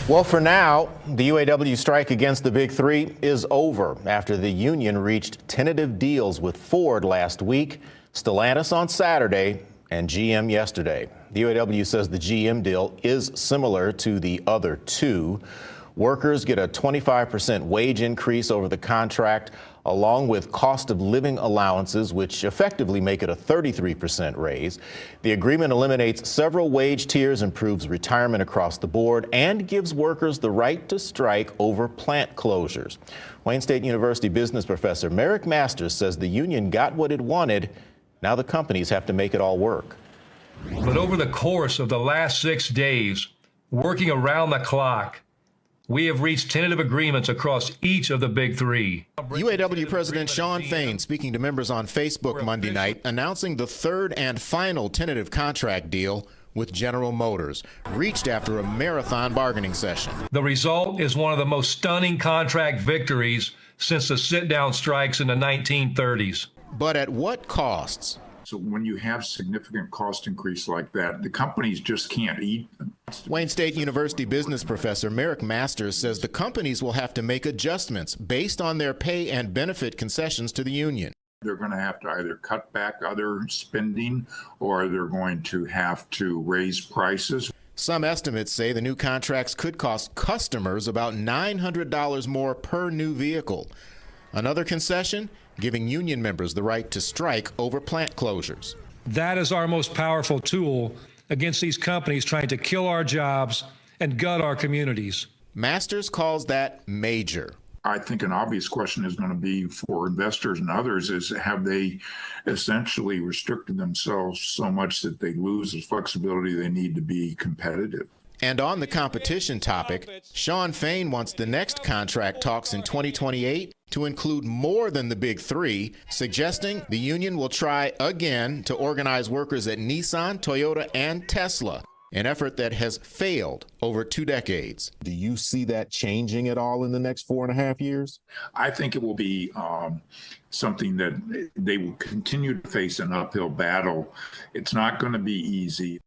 Well, for now, the UAW strike against the Big Three is over after the union reached tentative deals with Ford last week, Stellantis on Saturday, and GM yesterday. The UAW says the GM deal is similar to the other two. Workers get a 25% wage increase over the contract, along with cost of living allowances, which effectively make it a 33% raise. The agreement eliminates several wage tiers, improves retirement across the board, and gives workers the right to strike over plant closures. Wayne State University business professor Merrick Masters says the union got what it wanted. Now the companies have to make it all work. But over the course of the last 6 days, working around the clock, we have reached tentative agreements across each of the Big Three. UAW President Shawn Fain speaking to members on Facebook Monday night, announcing the third and final tentative contract deal with General Motors, reached after a marathon bargaining session. The result is one of the most stunning contract victories since the sit-down strikes in the 1930s. But at what costs? So when you have significant cost increase like that, the companies just can't eat them. Wayne State University business professor Merrick Masters says the companies will have to make adjustments based on their pay and benefit concessions to the union. They're going to have to either cut back other spending or they're going to have to raise prices. Some estimates say the new contracts could cost customers about $900 more per new vehicle. Another concession, giving union members the right to strike over plant closures. That is our most powerful tool against these companies trying to kill our jobs and gut our communities. Masters calls that major. I think an obvious question is going to be for investors and others is, have they essentially restricted themselves so much that they lose the flexibility they need to be competitive? And on the competition topic, Shawn Fain wants the next contract talks in 2028 to include more than the Big Three, suggesting the union will try again to organize workers at Nissan, Toyota, and Tesla, an effort that has failed over 2 decades. Do you see that changing at all in the next 4.5 years? I think it will be something that they will continue to face an uphill battle. It's not going to be easy.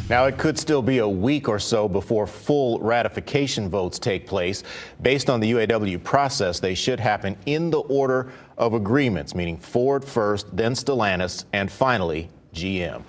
Now, it could still be a week or so before full ratification votes take place. Based on the UAW process, they should happen in the order of agreements, meaning Ford first, then Stellantis, and finally GM.